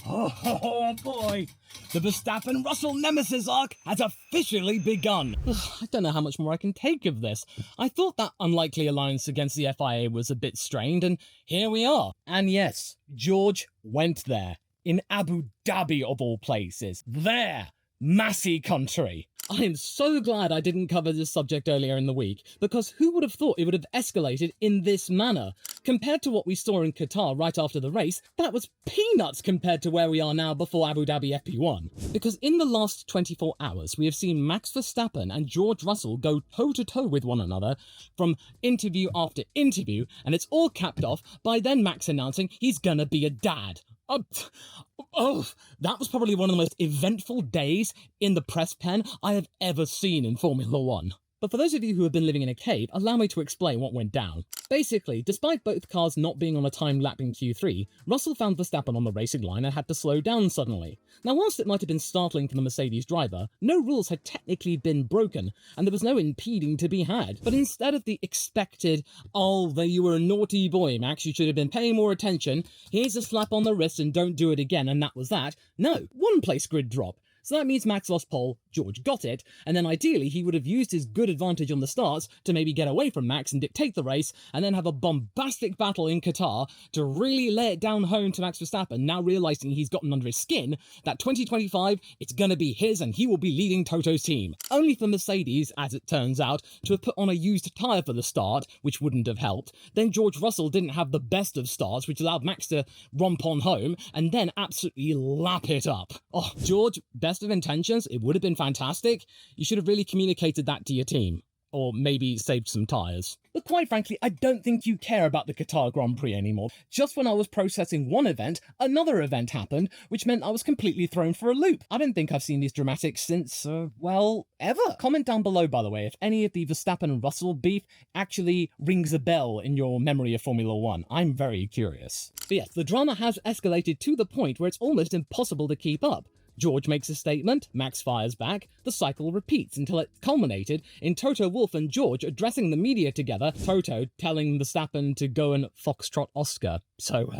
Oh boy, the Verstappen-Russell nemesis arc has officially begun. I don't know how much more I can take of this. I thought that unlikely alliance against the FIA was a bit strained, and here we are. And yes, George went there, in Abu Dhabi of all places. There, Massey country. I am so glad I didn't cover this subject earlier in the week, because who would have thought it would have escalated in this manner? Compared to what we saw in Qatar right after the race, that was peanuts compared to where we are now before Abu Dhabi FP1. Because in the last 24 hours, we have seen Max Verstappen and George Russell go toe-to-toe with one another from interview after interview, and it's all capped off by then Max announcing he's gonna be a dad. That was probably one of the most eventful days in the press pen I have ever seen in Formula 1. But for those of you who have been living in a cave, allow me to explain what went down. Basically, despite both cars not being on a time lap in Q3, Russell found Verstappen on the racing line and had to slow down suddenly. Now, whilst it might have been startling for the Mercedes driver, no rules had technically been broken, and there was no impeding to be had. But instead of the expected, oh, you were a naughty boy, Max, you should have been paying more attention, here's a slap on the wrist and don't do it again, and that was that, no, one place grid drop. So that means Max lost pole, George got it, and then ideally he would have used his good advantage on the starts to maybe get away from Max and dictate the race, and then have a bombastic battle in Qatar to really lay it down home to Max Verstappen, now realising he's gotten under his skin, that 2025, it's gonna be his and he will be leading Toto's team. Only for Mercedes, as it turns out, to have put on a used tyre for the start, which wouldn't have helped. Then George Russell didn't have the best of starts, which allowed Max to romp on home, and then absolutely lap it up. Oh, George, best of intentions, it would have been fantastic. You should have really communicated that to your team. Or maybe saved some tyres. But quite frankly, I don't think you care about the Qatar Grand Prix anymore. Just when I was processing one event, another event happened, which meant I was completely thrown for a loop. I don't think I've seen these dramatics since, well, ever. Comment down below, by the way, if any of the Verstappen and Russell beef actually rings a bell in your memory of Formula 1. I'm very curious. But yes, the drama has escalated to the point where it's almost impossible to keep up. George makes a statement, Max fires back, the cycle repeats until it culminated in Toto Wolff and George addressing the media together, Toto telling Verstappen to go and foxtrot Oscar. So,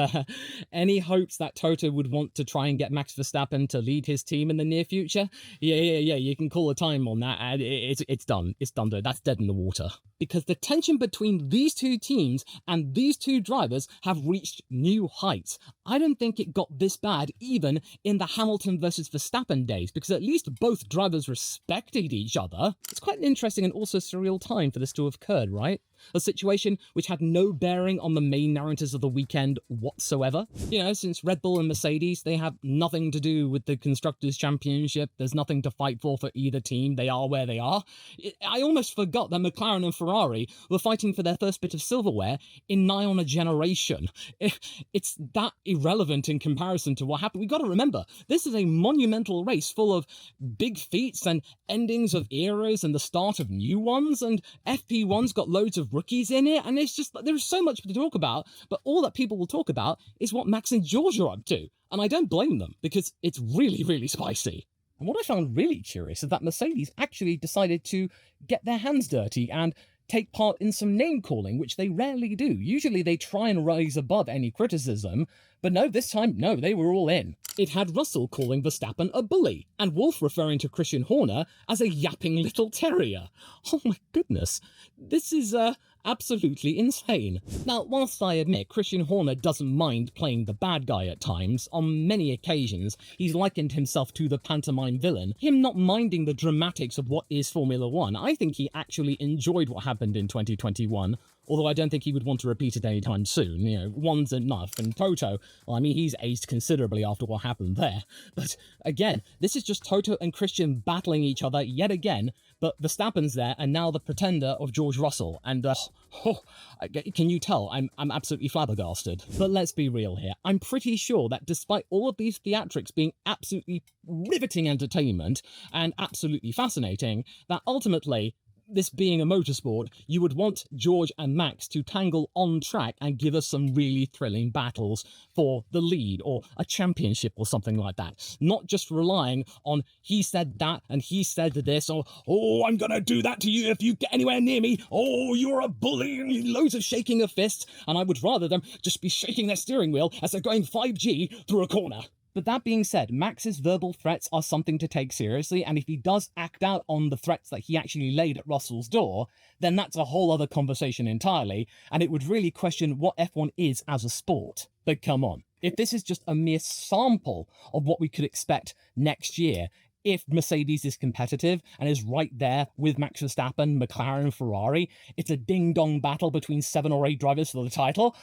any hopes that Toto would want to try and get Max Verstappen to lead his team in the near future? Yeah, you can call a time on that, and it's done. It's done, though. That's dead in the water. Because the tension between these two teams and these two drivers have reached new heights. I don't think it got this bad even in the Hamilton versus Verstappen days, because at least both drivers respected each other. It's quite an interesting and also surreal time for this to have occurred, right? A situation which had no bearing on the main narratives of the weekend whatsoever. You know, since Red Bull and Mercedes, they have nothing to do with the Constructors' Championship. There's nothing to fight for either team. They are where they are. I almost forgot that McLaren and Ferrari were fighting for their first bit of silverware in nigh on a generation. It's that irrelevant in comparison to what happened. We've got to remember, this is a monumental race full of big feats and endings of eras and the start of new ones, and FP1's got loads of rookies in it, and it's just, there's so much to talk about, but all that people will talk about is what Max and George are up to, and I don't blame them, because it's really, really spicy. And what I found really curious is that Mercedes actually decided to get their hands dirty and take part in some name-calling, which they rarely do. Usually they try and rise above any criticism, but no, this time, no, they were all in. It had Russell calling Verstappen a bully, and Wolff referring to Christian Horner as a yapping little terrier. Oh my goodness, this is, absolutely insane. Now, whilst I admit Christian Horner doesn't mind playing the bad guy at times, on many occasions he's likened himself to the pantomime villain, him not minding the dramatics of what is Formula 1, I think he actually enjoyed what happened in 2021, although I don't think he would want to repeat it anytime soon. You know, one's enough, and Toto, well, I mean, he's aged considerably after what happened there. But again, this is just Toto and Christian battling each other yet again, but Verstappen's there, and now the pretender of George Russell, and can you tell I'm absolutely flabbergasted? But let's be real here. I'm pretty sure that despite all of these theatrics being absolutely riveting entertainment and absolutely fascinating, that ultimately, this being a motorsport, you would want George and Max to tangle on track and give us some really thrilling battles for the lead or a championship or something like that. Not just relying on he said that and he said this, or, oh, I'm gonna do that to you if you get anywhere near me, oh, you're a bully, and loads of shaking of fists, and I would rather them just be shaking their steering wheel as they're going 5G through a corner. But that being said, Max's verbal threats are something to take seriously, and if he does act out on the threats that he actually laid at Russell's door, then that's a whole other conversation entirely, and it would really question what F1 is as a sport. But come on, if this is just a mere sample of what we could expect next year, if Mercedes is competitive and is right there with Max Verstappen, McLaren, Ferrari, it's a ding-dong battle between 7 or 8 drivers for the title,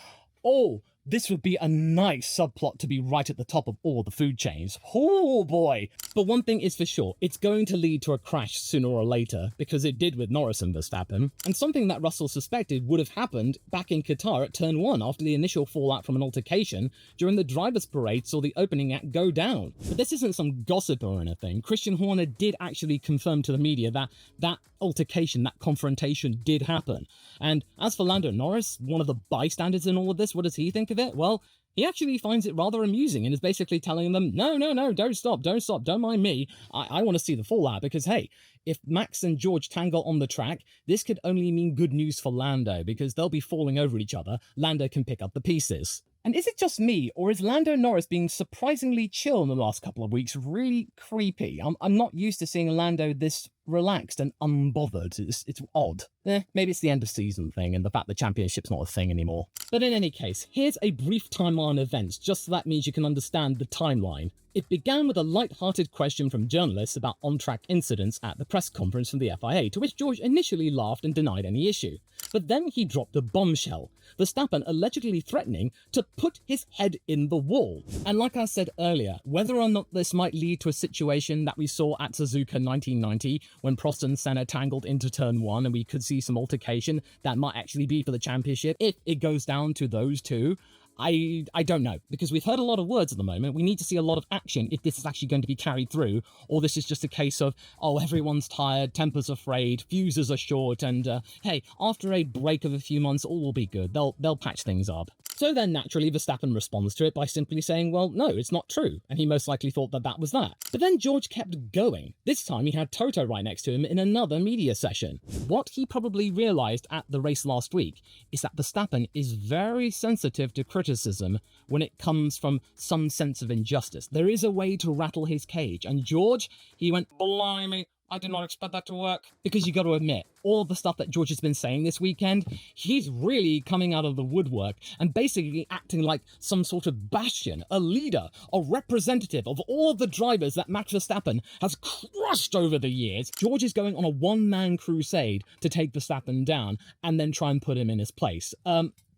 this would be a nice subplot to be right at the top of all the food chains. Oh boy! But one thing is for sure, it's going to lead to a crash sooner or later, because it did with Norris and Verstappen, and something that Russell suspected would have happened back in Qatar at Turn 1 after the initial fallout from an altercation during the drivers' parade saw the opening act go down. But this isn't some gossip or anything. Christian Horner did actually confirm to the media that that altercation, that confrontation did happen. And as for Lando Norris, one of the bystanders in all of this, what does he think of it? Well, he actually finds it rather amusing and is basically telling them, no, don't stop, don't mind me. I want to see the fallout because, hey, if Max and George tangle on the track, this could only mean good news for Lando because they'll be falling over each other. Lando can pick up the pieces. And is it just me, or is Lando Norris being surprisingly chill in the last couple of weeks really creepy? I'm not used to seeing Lando this relaxed and unbothered. It's odd. Maybe it's the end of season thing and the fact the championship's not a thing anymore. But in any case, here's a brief timeline of events, just so that means you can understand the timeline. It began with a light-hearted question from journalists about on-track incidents at the press conference from the FIA, to which George initially laughed and denied any issue. But then he dropped a bombshell, Verstappen allegedly threatening to put his head in the wall. And like I said earlier, whether or not this might lead to a situation that we saw at Suzuka 1990, when Prost and Senna tangled into Turn 1 and we could see some altercation that might actually be for the championship, if it goes down to those two, I don't know, because we've heard a lot of words at the moment. We need to see a lot of action if this is actually going to be carried through, or this is just a case of, oh, everyone's tired, tempers are frayed, fuses are short, and hey, after a break of a few months, all will be good. They'll patch things up. So then, naturally, Verstappen responds to it by simply saying, well, no, it's not true, and he most likely thought that that was that. But then George kept going. This time he had Toto right next to him in another media session. What he probably realised at the race last week is that Verstappen is very sensitive to criticism when it comes from some sense of injustice. There is a way to rattle his cage, and George, he went, blimey, I did not expect that to work. Because you got to admit, all the stuff that George has been saying this weekend, he's really coming out of the woodwork and basically acting like some sort of bastion, a leader, a representative of all of the drivers that Max Verstappen has crushed over the years. George is going on a one-man crusade to take Verstappen down and then try and put him in his place.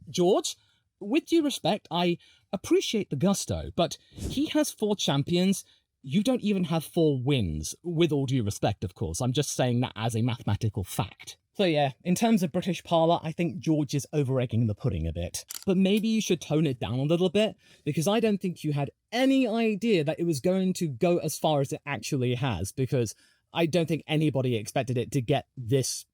George, with due respect, I appreciate the gusto, but he has 4 champions. You don't even have 4 wins, with all due respect, of course. I'm just saying that as a mathematical fact. So yeah, in terms of British parlour, I think George is over-egging the pudding a bit. But maybe you should tone it down a little bit, because I don't think you had any idea that it was going to go as far as it actually has, because I don't think anybody expected it to get this,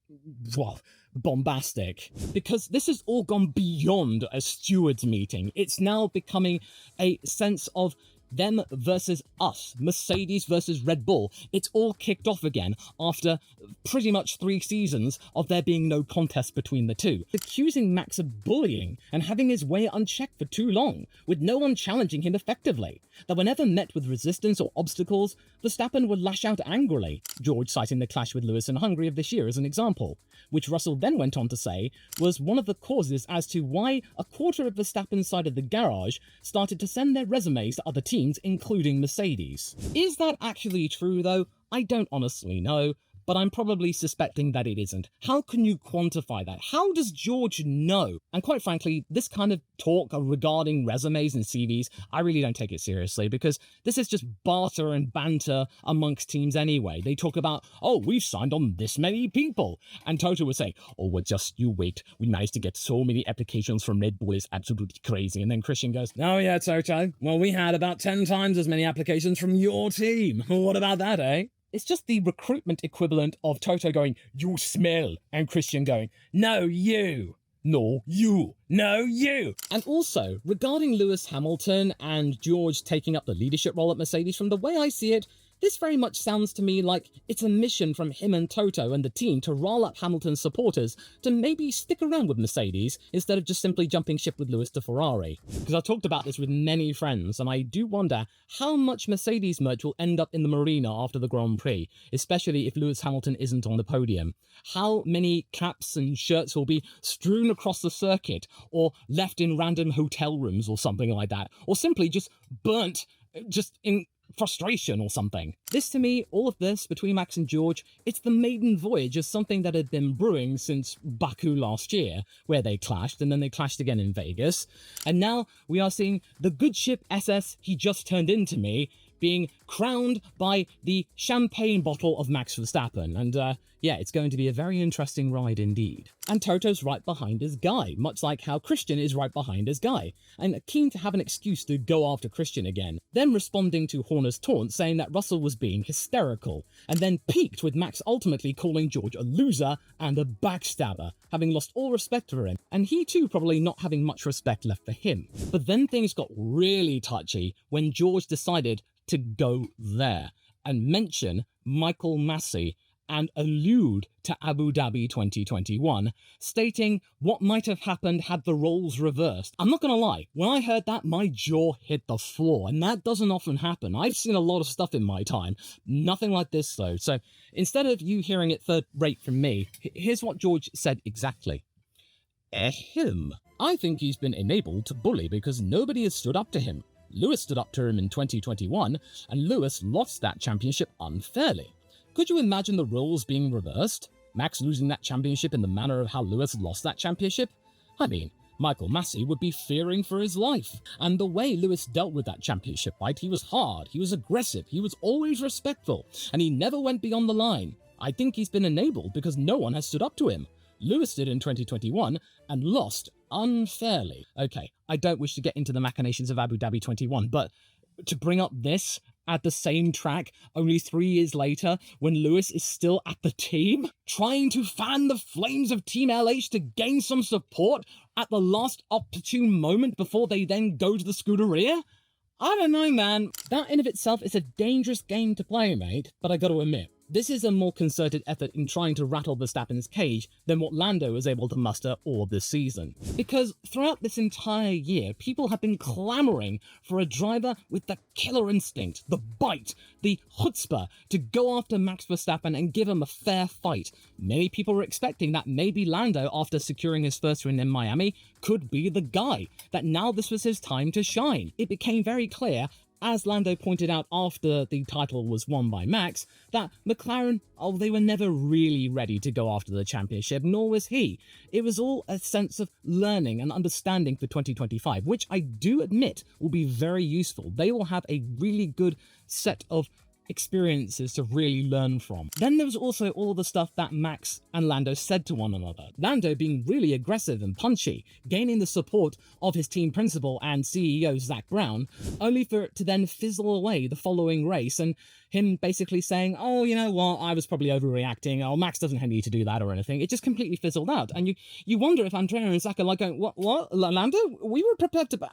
well, bombastic. Because this has all gone beyond a stewards meeting. It's now becoming a sense of them versus us, Mercedes versus Red Bull. It's all kicked off again after pretty much 3 seasons of there being no contest between the two. Accusing Max of bullying and having his way unchecked for too long, with no one challenging him effectively. That whenever met with resistance or obstacles, Verstappen would lash out angrily. George citing the clash with Lewis in Hungary of this year as an example, which Russell then went on to say was one of the causes as to why a quarter of Verstappen's side of the garage started to send their resumes to other teams, including Mercedes. Is that actually true though? I don't honestly know, but I'm probably suspecting that it isn't. How can you quantify that? How does George know? And quite frankly, this kind of talk regarding resumes and CVs, I really don't take it seriously, because this is just barter and banter amongst teams anyway. They talk about, oh, we've signed on this many people. And Toto would say, oh, well, just you wait. We managed to get so many applications from Red Bull, it's absolutely crazy. And then Christian goes, oh yeah, Toto, well, we had about 10 times as many applications from your team. What about that, eh? It's just the recruitment equivalent of Toto going, you smell, and Christian going, no, you. No, you. No, you. And also, regarding Lewis Hamilton and George taking up the leadership role at Mercedes, from the way I see it, This very much sounds to me like it's a mission from him and Toto and the team to rile up Hamilton's supporters to maybe stick around with Mercedes instead of just simply jumping ship with Lewis to Ferrari. Because I've talked about this with many friends, and I do wonder how much Mercedes merch will end up in the marina after the Grand Prix, especially if Lewis Hamilton isn't on the podium. How many caps and shirts will be strewn across the circuit, or left in random hotel rooms or something like that, or simply just burnt just in frustration or something. This, to me, all of this between Max and George, it's the maiden voyage of something that had been brewing since Baku last year, where they clashed, and then they clashed again in Vegas. And now we are seeing the good ship SS he just turned into me being crowned by the champagne bottle of Max Verstappen. And yeah, it's going to be a very interesting ride indeed. And Toto's right behind his guy, much like how Christian is right behind his guy, and keen to have an excuse to go after Christian again, then responding to Horner's taunt saying that Russell was being hysterical, and then peaked with Max ultimately calling George a loser and a backstabber, having lost all respect for him, and he too probably not having much respect left for him. But then things got really touchy when George decided to go there and mention Michael Massey and allude to Abu Dhabi 2021, stating what might have happened had the roles reversed. I'm not gonna lie, when I heard that, my jaw hit the floor, and that doesn't often happen. I've seen a lot of stuff in my time, nothing like this though. So instead of you hearing it third rate from me, here's what George said exactly. Ahem. I think he's been enabled to bully because nobody has stood up to him. Lewis stood up to him in 2021, and Lewis lost that championship unfairly. Could you imagine the roles being reversed? Max losing that championship in the manner of how Lewis lost that championship? I mean, Michael Massey would be fearing for his life. And the way Lewis dealt with that championship fight, he was hard, he was aggressive, he was always respectful, and he never went beyond the line. I think he's been enabled because no one has stood up to him. Lewis did in 2021 and lost unfairly. Okay, I don't wish to get into the machinations of Abu Dhabi 21, but to bring up this at the same track only 3 years later when Lewis is still at the team, trying to fan the flames of Team LH to gain some support at the last opportune moment before they then go to the Scuderia? I don't know, man. That in of itself is a dangerous game to play, mate, but I gotta admit, this is a more concerted effort in trying to rattle Verstappen's cage than what Lando was able to muster all this season. Because throughout this entire year, people have been clamouring for a driver with the killer instinct, the bite, the chutzpah to go after Max Verstappen and give him a fair fight. Many people were expecting that maybe Lando, after securing his first win in Miami, could be the guy, that now this was his time to shine. It became very clear, as Lando pointed out after the title was won by Max, that McLaren, they were never really ready to go after the championship, nor was he. It was all a sense of learning and understanding for 2025, which I do admit will be very useful. They will have a really good set of experiences to really learn from. Then there was also all the stuff that Max and Lando said to one another. Lando being really aggressive and punchy, gaining the support of his team principal and CEO Zach Brown, only for it to then fizzle away the following race and him basically saying, oh, you know what, I was probably overreacting, oh, Max doesn't need to do that or anything. It just completely fizzled out. And you wonder if Andrea and Zach are like going, what, Lando? We were prepared to...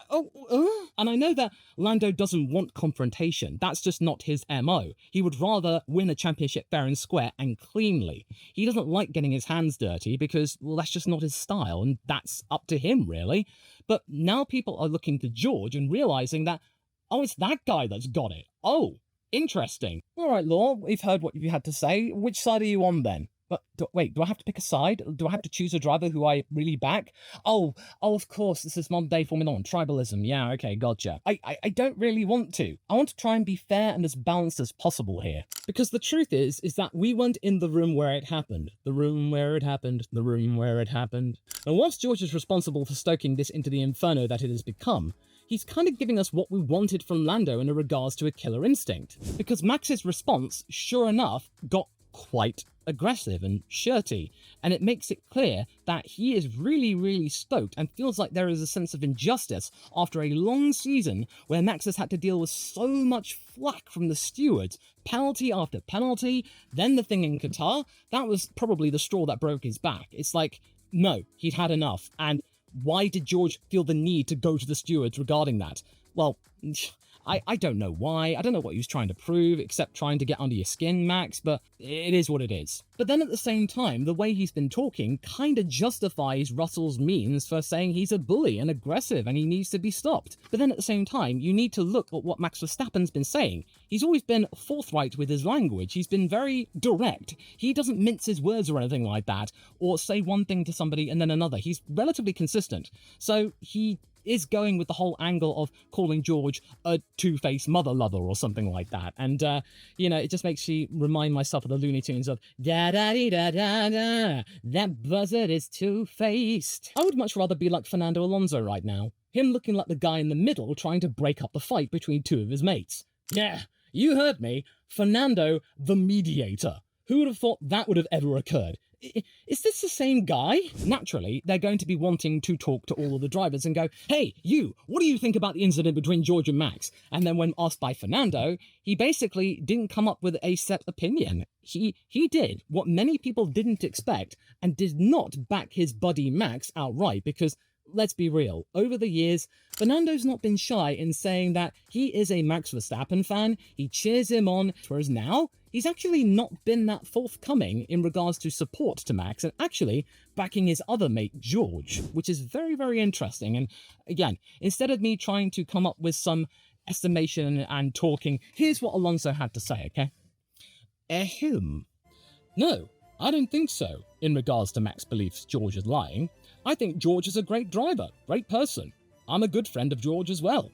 And I know that Lando doesn't want confrontation. That's just not his MO. He would rather win a championship fair and square and cleanly. He doesn't like getting his hands dirty because, well, that's just not his style, and that's up to him, really. But now people are looking to George and realising that, oh, it's that guy that's got it. Oh, interesting. All right, Law, we've heard what you had to say. Which side are you on then? But wait, do I have to pick a side? Do I have to choose a driver who I really back? Oh, of course, this is modern day Formula 1, tribalism. Yeah, okay, gotcha. I don't really want to. I want to try and be fair and as balanced as possible here. Because the truth is that we weren't in the room where it happened. The room where it happened. The room where it happened. And whilst George is responsible for stoking this into the inferno that it has become, he's kind of giving us what we wanted from Lando in regards to a killer instinct. Because Max's response, sure enough, got quite aggressive and shirty, and it makes it clear that he is really, really stoked and feels like there is a sense of injustice after a long season where Max has had to deal with so much flack from the stewards, penalty after penalty, then the thing in Qatar. That was probably the straw that broke his back. It's like, no, he'd had enough, and why did George feel the need to go to the stewards regarding that? Well, I don't know why. I don't know what he was trying to prove, except trying to get under your skin, Max, but it is what it is. But then at the same time, the way he's been talking kind of justifies Russell's means for saying he's a bully and aggressive and he needs to be stopped. But then at the same time, you need to look at what Max Verstappen's been saying. He's always been forthright with his language. He's been very direct. He doesn't mince his words or anything like that, or say one thing to somebody and then another. He's relatively consistent. So he is going with the whole angle of calling George a two-faced mother lover or something like that. And, you know, it just makes me remind myself of the Looney Tunes of da-da-dee-da-da-da, that buzzard is two-faced. I would much rather be like Fernando Alonso right now. Him looking like the guy in the middle trying to break up the fight between two of his mates. Yeah, you heard me. Fernando the mediator. Who would have thought that would have ever occurred? Is this the same guy? Naturally, they're going to be wanting to talk to all of the drivers and go, hey, you, what do you think about the incident between George and Max? And then when asked by Fernando, he basically didn't come up with a set opinion. He did what many people didn't expect and did not back his buddy Max outright because, let's be real, over the years, Fernando's not been shy in saying that he is a Max Verstappen fan, he cheers him on, whereas now, he's actually not been that forthcoming in regards to support to Max and actually backing his other mate, George, which is very, very interesting. And again, instead of me trying to come up with some estimation and talking, here's what Alonso had to say, okay? Ahem. No, I don't think so, in regards to Max's beliefs George is lying. I think George is a great driver, great person. I'm a good friend of George as well.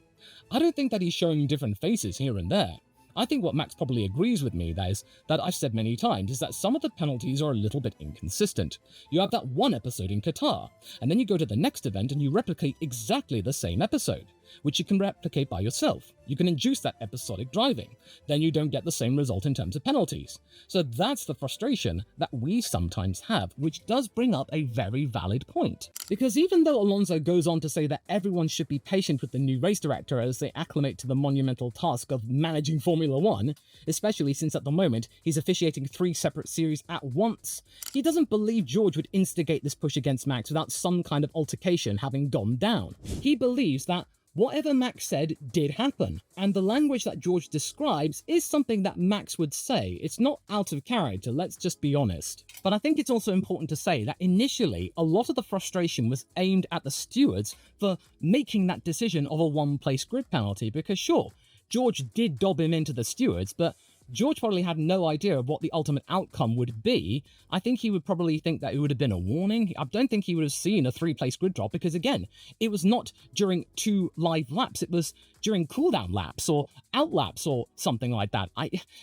I don't think that he's showing different faces here and there. I think what Max probably agrees with me, that is, that I've said many times, is that some of the penalties are a little bit inconsistent. You have that one episode in Qatar, and then you go to the next event and you replicate exactly the same episode, which you can replicate by yourself. You can induce that episodic driving. Then you don't get the same result in terms of penalties. So that's the frustration that we sometimes have, which does bring up a very valid point. Because even though Alonso goes on to say that everyone should be patient with the new race director as they acclimate to the monumental task of managing Formula One, especially since at the moment he's officiating 3 separate series at once, he doesn't believe George would instigate this push against Max without some kind of altercation having gone down. He believes that whatever Max said did happen, and the language that George describes is something that Max would say. It's not out of character, let's just be honest. But I think it's also important to say that initially, a lot of the frustration was aimed at the stewards for making that decision of a one-place grid penalty, because sure, George did dob him into the stewards, but George probably had no idea of what the ultimate outcome would be. I think he would probably think that it would have been a warning. I don't think he would have seen a 3-place grid drop because, again, it was not during 2 live laps. It was during cooldown laps or out laps or something like that.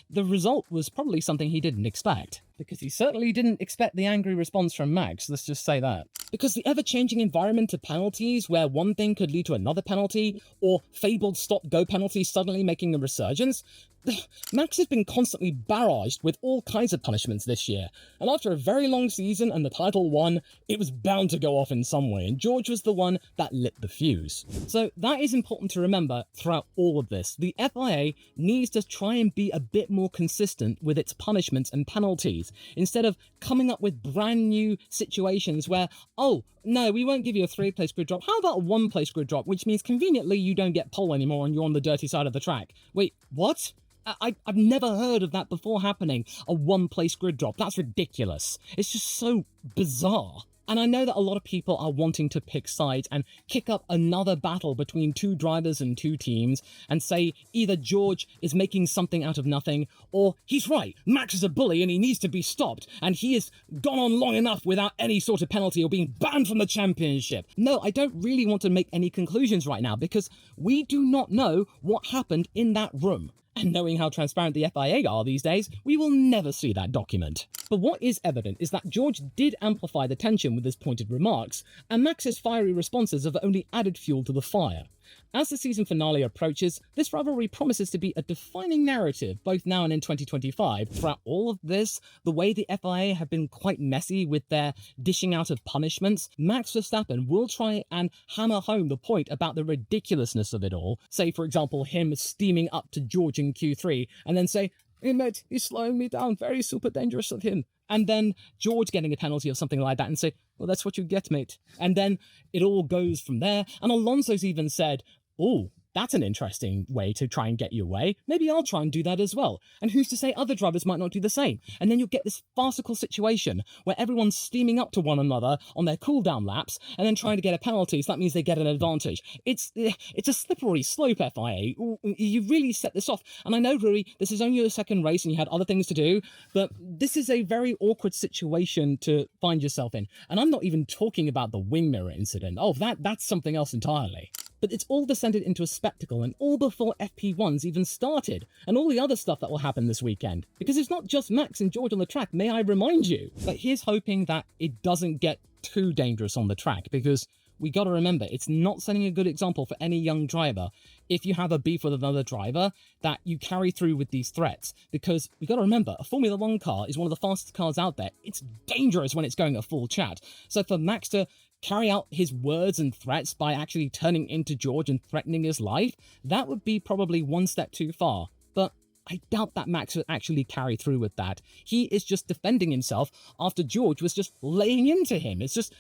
The result was probably something he didn't expect, because he certainly didn't expect the angry response from Max, let's just say that. Because the ever-changing environment of penalties, where one thing could lead to another penalty, or fabled stop-go penalties suddenly making a resurgence, Max has been constantly barraged with all kinds of punishments this year, and after a very long season and the title won, it was bound to go off in some way, and George was the one that lit the fuse. So that is important to remember throughout all of this. The FIA needs to try and be a bit more consistent with its punishments and penalties, instead of coming up with brand new situations where, oh, no, we won't give you a 3-place grid drop. How about a 1-place grid drop, which means conveniently you don't get pole anymore and you're on the dirty side of the track. Wait, what? I've never heard of that before happening, a 1-place grid drop. That's ridiculous. It's just so bizarre. And I know that a lot of people are wanting to pick sides and kick up another battle between 2 drivers and 2 teams and say either George is making something out of nothing, or he's right, Max is a bully and he needs to be stopped, and he has gone on long enough without any sort of penalty or being banned from the championship. No, I don't really want to make any conclusions right now, because we do not know what happened in that room. And knowing how transparent the FIA are these days, we will never see that document. But what is evident is that George did amplify the tension with his pointed remarks, and Max's fiery responses have only added fuel to the fire. As the season finale approaches, this rivalry promises to be a defining narrative, both now and in 2025. Throughout all of this, the way the FIA have been quite messy with their dishing out of punishments, Max Verstappen will try and hammer home the point about the ridiculousness of it all. Say, for example, him steaming up to George in Q3, and then say, "Hey mate, he's slowing me down, very super dangerous of him." And then George getting a penalty or something like that and say, "Well, that's what you get, mate." And then it all goes from there. And Alonso's even said, "Oh, That's an interesting way to try and get your way. Maybe I'll try and do that as well. And who's to say other drivers might not do the same? And then you'll get this farcical situation where everyone's steaming up to one another on their cooldown laps and then trying to get a penalty, so that means they get an advantage. It's a slippery slope, FIA. You really set this off. And I know, Rui, this is only your second race and you had other things to do, but this is a very awkward situation to find yourself in. And I'm not even talking about the wing mirror incident. Oh, that's something else entirely. But it's all descended into a spectacle, and all before FP1's even started, and all the other stuff that will happen this weekend. Because it's not just Max and George on the track, may I remind you. But here's hoping that it doesn't get too dangerous on the track, because we got to remember, it's not setting a good example for any young driver if you have a beef with another driver that you carry through with these threats. Because we got to remember, a Formula 1 car is one of the fastest cars out there. It's dangerous when it's going at full chat. So for Max to carry out his words and threats by actually turning into George and threatening his life, that would be probably one step too far. But I doubt that Max would actually carry through with that. He is just defending himself after George was just laying into him. It's just,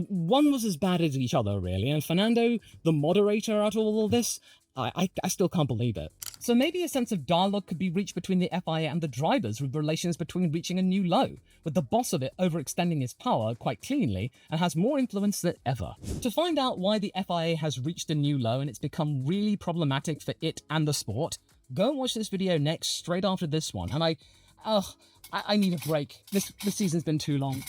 one was as bad as each other, really. And Fernando, the moderator out of all this, I still can't believe it. So maybe a sense of dialogue could be reached between the FIA and the drivers, with relations between reaching a new low, with the boss of it overextending his power quite cleanly and has more influence than ever. To find out why the FIA has reached a new low and it's become really problematic for it and the sport, go and watch this video next, straight after this one. And I need a break. This season's been too long.